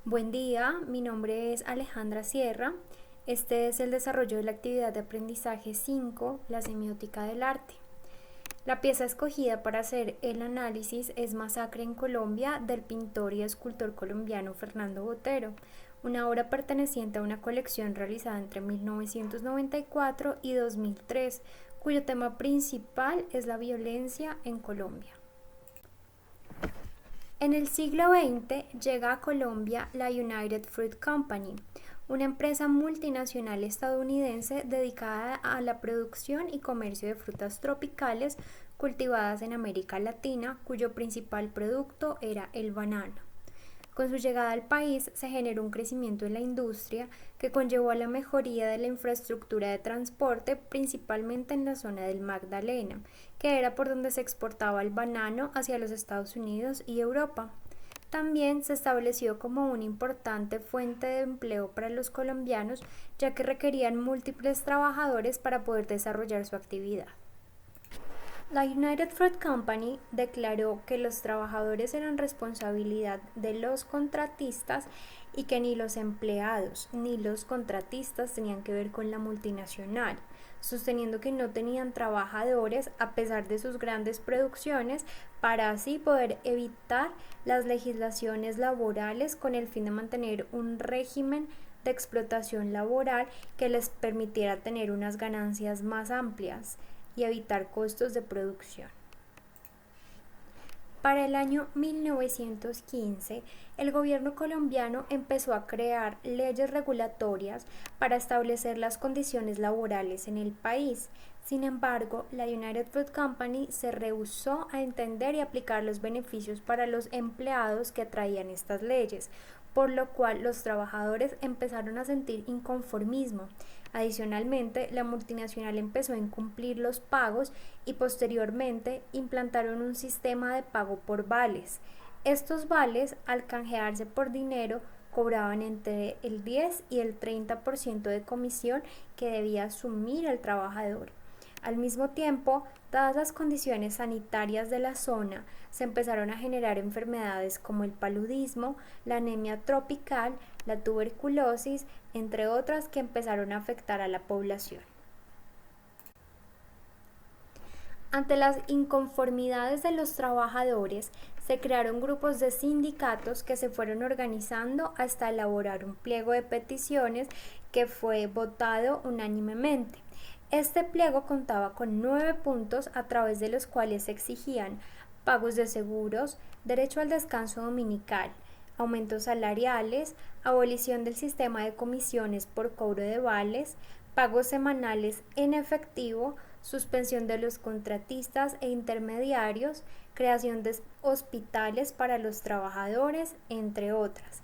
Buen día, mi nombre es Alejandra Sierra. Este es el desarrollo de la actividad de aprendizaje 5, la semiótica del arte. La pieza escogida para hacer el análisis es Masacre en Colombia del pintor y escultor colombiano Fernando Botero, una obra perteneciente a una colección realizada entre 1994 y 2003, cuyo tema principal es la violencia en Colombia. En el siglo XX llega a Colombia la United Fruit Company, una empresa multinacional estadounidense dedicada a la producción y comercio de frutas tropicales cultivadas en América Latina, cuyo principal producto era el banano. Con su llegada al país se generó un crecimiento en la industria que conllevó a la mejoría de la infraestructura de transporte, principalmente en la zona del Magdalena, que era por donde se exportaba el banano hacia los Estados Unidos y Europa. También se estableció como una importante fuente de empleo para los colombianos, ya que requerían múltiples trabajadores para poder desarrollar su actividad. La United Fruit Company declaró que los trabajadores eran responsabilidad de los contratistas y que ni los empleados ni los contratistas tenían que ver con la multinacional, sosteniendo que no tenían trabajadores a pesar de sus grandes producciones para así poder evitar las legislaciones laborales con el fin de mantener un régimen de explotación laboral que les permitiera tener unas ganancias más amplias y evitar costos de producción. Para el año 1915, el gobierno colombiano empezó a crear leyes regulatorias para establecer las condiciones laborales en el país. Sin embargo, la United Fruit Company se rehusó a entender y aplicar los beneficios para los empleados que traían estas leyes, por lo cual los trabajadores empezaron a sentir inconformismo. Adicionalmente, la multinacional empezó a incumplir los pagos y posteriormente implantaron un sistema de pago por vales. Estos vales, al canjearse por dinero, cobraban entre el 10 y el 30% de comisión que debía asumir el trabajador. Al mismo tiempo, dadas las condiciones sanitarias de la zona, se empezaron a generar enfermedades como el paludismo, la anemia tropical, la tuberculosis, entre otras que empezaron a afectar a la población. Ante las inconformidades de los trabajadores, se crearon grupos de sindicatos que se fueron organizando hasta elaborar un pliego de peticiones que fue votado unánimemente. Este pliego contaba con 9 puntos a través de los cuales se exigían pagos de seguros, derecho al descanso dominical, aumentos salariales, abolición del sistema de comisiones por cobro de vales, pagos semanales en efectivo, suspensión de los contratistas e intermediarios, creación de hospitales para los trabajadores, entre otras.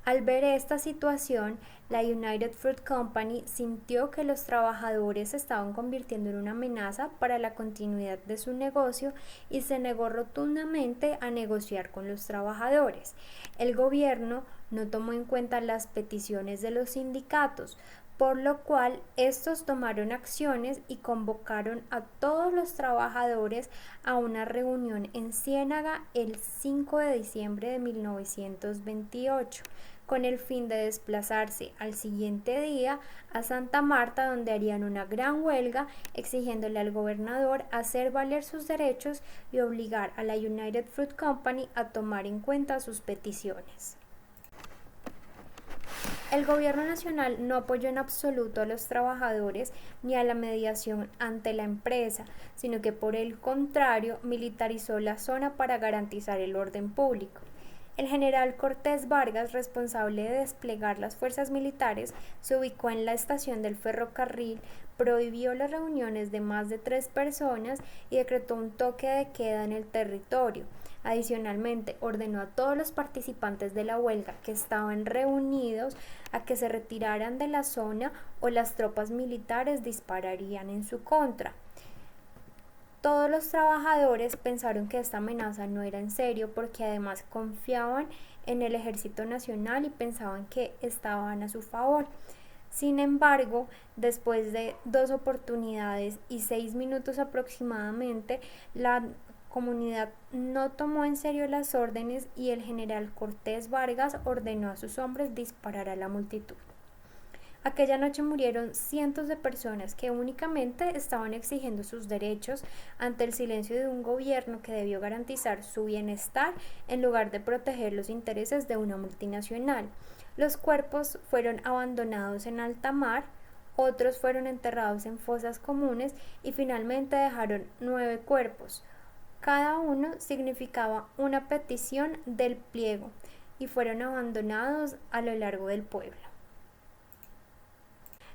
Al ver esta situación, la United Fruit Company sintió que los trabajadores se estaban convirtiendo en una amenaza para la continuidad de su negocio y se negó rotundamente a negociar con los trabajadores. El gobierno no tomó en cuenta las peticiones de los sindicatos, por lo cual estos tomaron acciones y convocaron a todos los trabajadores a una reunión en Ciénaga el 5 de diciembre de 1928, con el fin de desplazarse al siguiente día a Santa Marta, donde harían una gran huelga exigiéndole al gobernador hacer valer sus derechos y obligar a la United Fruit Company a tomar en cuenta sus peticiones. El gobierno nacional no apoyó en absoluto a los trabajadores ni a la mediación ante la empresa, sino que por el contrario militarizó la zona para garantizar el orden público. El general Cortés Vargas, responsable de desplegar las fuerzas militares, se ubicó en la estación del ferrocarril, prohibió las reuniones de más de 3 personas y decretó un toque de queda en el territorio. Adicionalmente, ordenó a todos los participantes de la huelga que estaban reunidos a que se retiraran de la zona o las tropas militares dispararían en su contra. Todos los trabajadores pensaron que esta amenaza no era en serio porque además confiaban en el Ejército Nacional y pensaban que estaban a su favor. Sin embargo, después de 2 oportunidades y 6 minutos aproximadamente, la comunidad no tomó en serio las órdenes y el general Cortés Vargas ordenó a sus hombres disparar a la multitud. Aquella noche murieron cientos de personas que únicamente estaban exigiendo sus derechos ante el silencio de un gobierno que debió garantizar su bienestar en lugar de proteger los intereses de una multinacional. Los cuerpos fueron abandonados en alta mar, otros fueron enterrados en fosas comunes y finalmente dejaron 9 cuerpos. Cada uno significaba una petición del pliego y fueron abandonados a lo largo del pueblo.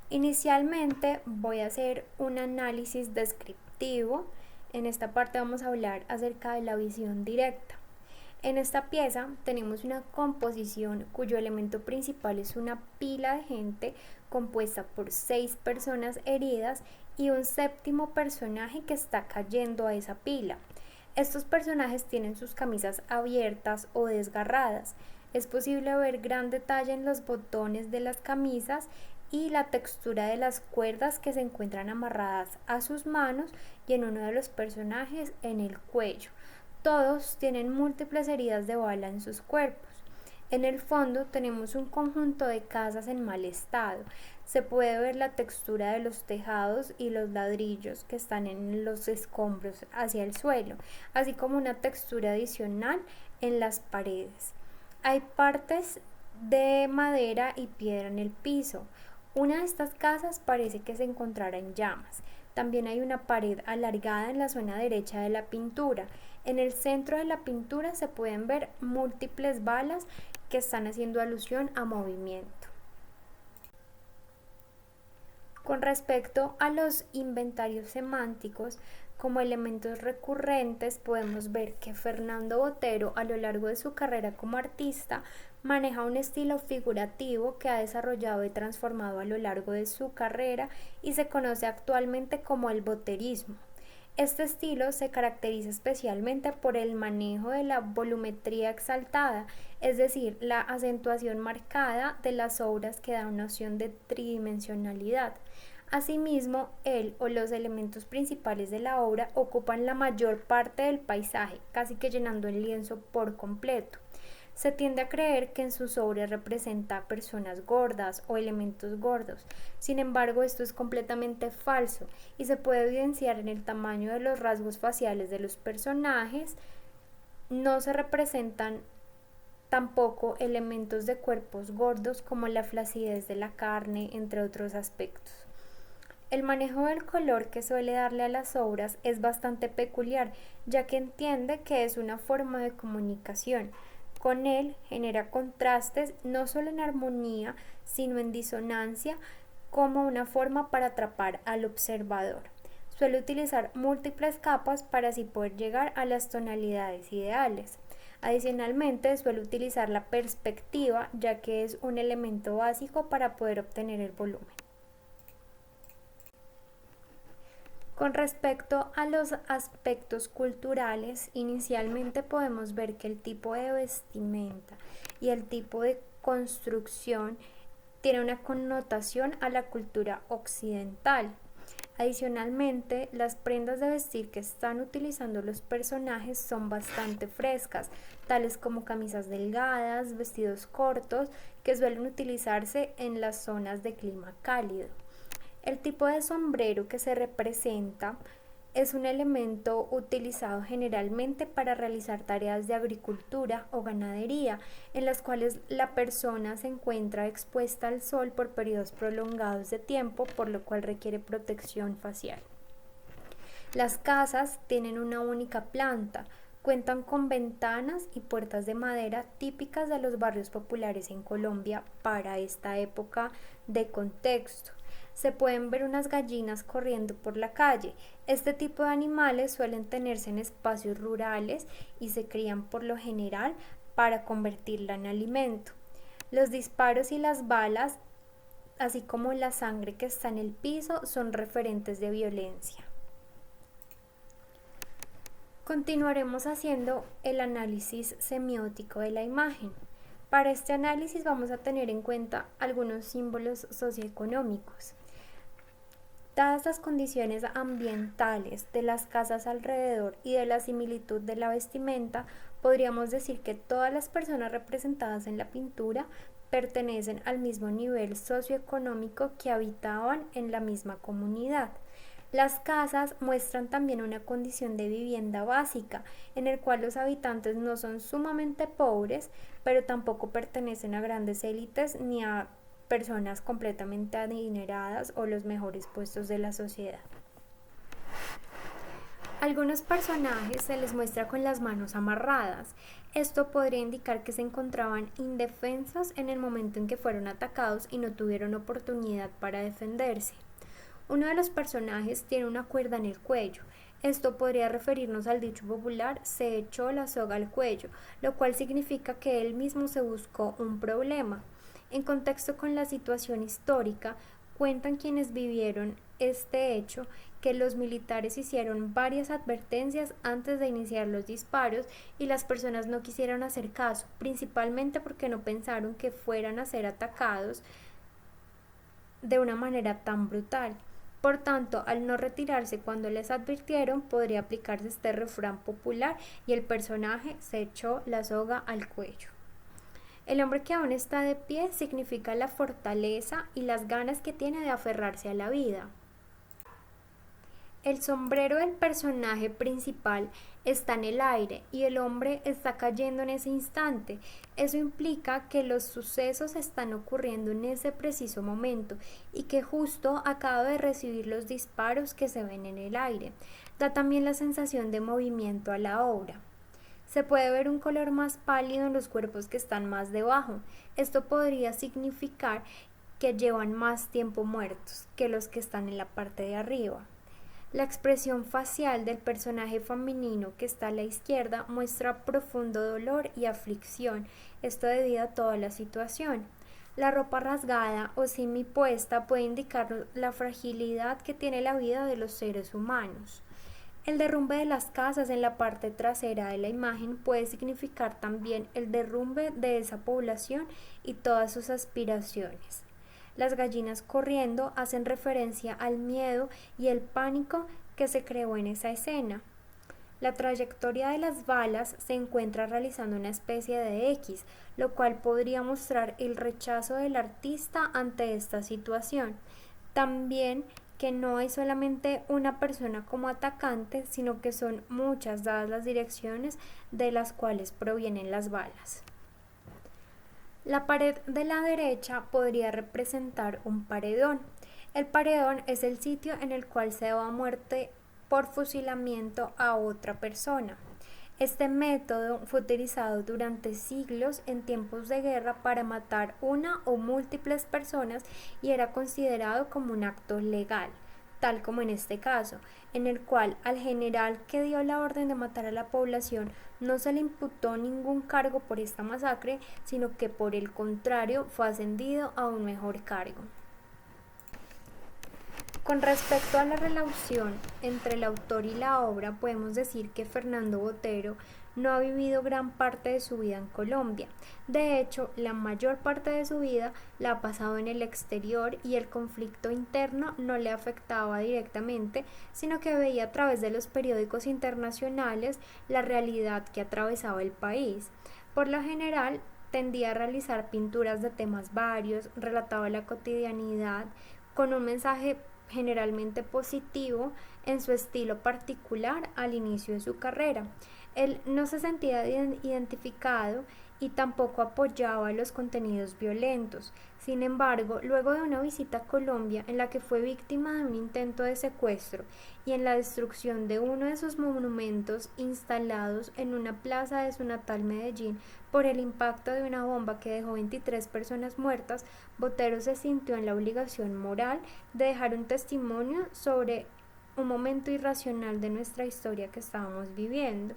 Inicialmente voy a hacer un análisis descriptivo. En esta parte vamos a hablar acerca de la visión directa. En esta pieza tenemos una composición cuyo elemento principal es una pila de gente compuesta por 6 personas heridas y un séptimo personaje que está cayendo a esa pila. Estos personajes tienen sus camisas abiertas o desgarradas. Es posible ver gran detalle en los botones de las camisas y la textura de las cuerdas que se encuentran amarradas a sus manos y en uno de los personajes en el cuello. Todos tienen múltiples heridas de bala en sus cuerpos. En el fondo tenemos un conjunto de casas en mal estado. Se puede ver la textura de los tejados y los ladrillos que están en los escombros hacia el suelo, así como una textura adicional en las paredes. Hay partes de madera y piedra en el piso. Una de estas casas parece que se encontrara en llamas. También hay una pared alargada en la zona derecha de la pintura. En el centro de la pintura se pueden ver múltiples balas que están haciendo alusión a movimiento. Con respecto a los inventarios semánticos, como elementos recurrentes podemos ver que Fernando Botero a lo largo de su carrera como artista maneja un estilo figurativo que ha desarrollado y transformado a lo largo de su carrera y se conoce actualmente como el boterismo. Este estilo se caracteriza especialmente por el manejo de la volumetría exaltada, es decir, la acentuación marcada de las obras que da una noción de tridimensionalidad. Asimismo, él o los elementos principales de la obra ocupan la mayor parte del paisaje, casi que llenando el lienzo por completo. Se tiende a creer que en sus obras representa personas gordas o elementos gordos. Sin embargo, esto es completamente falso y se puede evidenciar en el tamaño de los rasgos faciales de los personajes. No se representan tampoco elementos de cuerpos gordos como la flacidez de la carne, entre otros aspectos. El manejo del color que suele darle a las obras es bastante peculiar, ya que entiende que es una forma de comunicación. Con él genera contrastes no solo en armonía, sino en disonancia, como una forma para atrapar al observador. Suele utilizar múltiples capas para así poder llegar a las tonalidades ideales. Adicionalmente, suele utilizar la perspectiva, ya que es un elemento básico para poder obtener el volumen. Con respecto a los aspectos culturales, inicialmente podemos ver que el tipo de vestimenta y el tipo de construcción tiene una connotación a la cultura occidental. Adicionalmente, las prendas de vestir que están utilizando los personajes son bastante frescas, tales como camisas delgadas, vestidos cortos, que suelen utilizarse en las zonas de clima cálido. El tipo de sombrero que se representa es un elemento utilizado generalmente para realizar tareas de agricultura o ganadería, en las cuales la persona se encuentra expuesta al sol por periodos prolongados de tiempo, por lo cual requiere protección facial. Las casas tienen una única planta, cuentan con ventanas y puertas de madera típicas de los barrios populares en Colombia para esta época de contexto. Se pueden ver unas gallinas corriendo por la calle. Este tipo de animales suelen tenerse en espacios rurales y se crían por lo general para convertirla en alimento. Los disparos y las balas, así como la sangre que está en el piso, son referentes de violencia. Continuaremos haciendo el análisis semiótico de la imagen. Para este análisis vamos a tener en cuenta algunos símbolos socioeconómicos. Dadas las condiciones ambientales de las casas alrededor y de la similitud de la vestimenta, podríamos decir que todas las personas representadas en la pintura pertenecen al mismo nivel socioeconómico que habitaban en la misma comunidad. Las casas muestran también una condición de vivienda básica, en el cual los habitantes no son sumamente pobres, pero tampoco pertenecen a grandes élites ni a personas completamente adineradas o los mejores puestos de la sociedad. Algunos personajes se les muestra con las manos amarradas. Esto podría indicar que se encontraban indefensos en el momento en que fueron atacados y no tuvieron oportunidad para defenderse. Uno de los personajes tiene una cuerda en el cuello. Esto podría referirnos al dicho popular "se echó la soga al cuello", lo cual significa que él mismo se buscó un problema. En contexto con la situación histórica, cuentan quienes vivieron este hecho que los militares hicieron varias advertencias antes de iniciar los disparos y las personas no quisieron hacer caso, principalmente porque no pensaron que fueran a ser atacados de una manera tan brutal. Por tanto, al no retirarse cuando les advirtieron, podría aplicarse este refrán popular y el personaje se echó la soga al cuello. El hombre que aún está de pie significa la fortaleza y las ganas que tiene de aferrarse a la vida. El sombrero del personaje principal está en el aire y el hombre está cayendo en ese instante. Eso implica que los sucesos están ocurriendo en ese preciso momento y que justo acaba de recibir los disparos que se ven en el aire. Da también la sensación de movimiento a la obra. Se puede ver un color más pálido en los cuerpos que están más debajo. Esto podría significar que llevan más tiempo muertos que los que están en la parte de arriba. La expresión facial del personaje femenino que está a la izquierda muestra profundo dolor y aflicción, esto debido a toda la situación. La ropa rasgada o semipuesta puede indicar la fragilidad que tiene la vida de los seres humanos. El derrumbe de las casas en la parte trasera de la imagen puede significar también el derrumbe de esa población y todas sus aspiraciones. Las gallinas corriendo hacen referencia al miedo y el pánico que se creó en esa escena. La trayectoria de las balas se encuentra realizando una especie de X, lo cual podría mostrar el rechazo del artista ante esta situación. También que no hay solamente una persona como atacante, sino que son muchas dadas las direcciones de las cuales provienen las balas. La pared de la derecha podría representar un paredón. El paredón es el sitio en el cual se da muerte por fusilamiento a otra persona. Este método fue utilizado durante siglos en tiempos de guerra para matar una o múltiples personas y era considerado como un acto legal, tal como en este caso, en el cual al general que dio la orden de matar a la población no se le imputó ningún cargo por esta masacre, sino que por el contrario fue ascendido a un mejor cargo. Con respecto a la relación entre el autor y la obra, podemos decir que Fernando Botero no ha vivido gran parte de su vida en Colombia. De hecho, la mayor parte de su vida la ha pasado en el exterior y el conflicto interno no le afectaba directamente, sino que veía a través de los periódicos internacionales la realidad que atravesaba el país. Por lo general, tendía a realizar pinturas de temas varios, relataba la cotidianidad con un mensaje generalmente positivo en su estilo particular al inicio de su carrera. Él no se sentía identificado y tampoco apoyaba los contenidos violentos. Sin embargo, luego de una visita a Colombia en la que fue víctima de un intento de secuestro y en la destrucción de uno de sus monumentos instalados en una plaza de su natal Medellín por el impacto de una bomba que dejó 23 personas muertas, Botero se sintió en la obligación moral de dejar un testimonio sobre un momento irracional de nuestra historia que estábamos viviendo.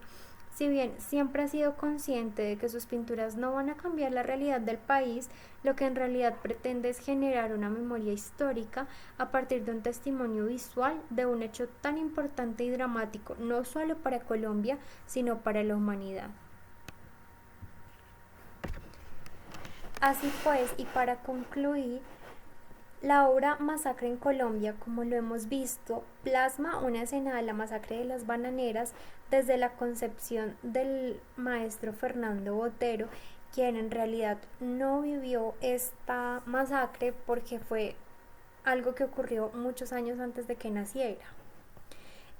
Si bien siempre ha sido consciente de que sus pinturas no van a cambiar la realidad del país, lo que en realidad pretende es generar una memoria histórica a partir de un testimonio visual de un hecho tan importante y dramático, no solo para Colombia, sino para la humanidad. Así pues, y para concluir, La obra Masacre en Colombia, como lo hemos visto, plasma una escena de la masacre de las bananeras desde la concepción del maestro Fernando Botero, quien en realidad no vivió esta masacre porque fue algo que ocurrió muchos años antes de que naciera.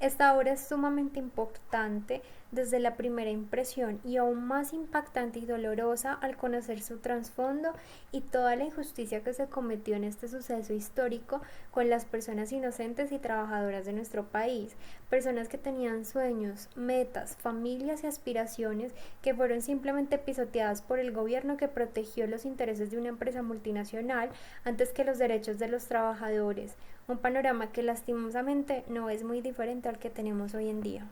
Esta obra es sumamente importante desde la primera impresión y aún más impactante y dolorosa al conocer su trasfondo y toda la injusticia que se cometió en este suceso histórico con las personas inocentes y trabajadoras de nuestro país, personas que tenían sueños, metas, familias y aspiraciones que fueron simplemente pisoteadas por el gobierno que protegió los intereses de una empresa multinacional antes que los derechos de los trabajadores, un panorama que lastimosamente no es muy diferente al que tenemos hoy en día.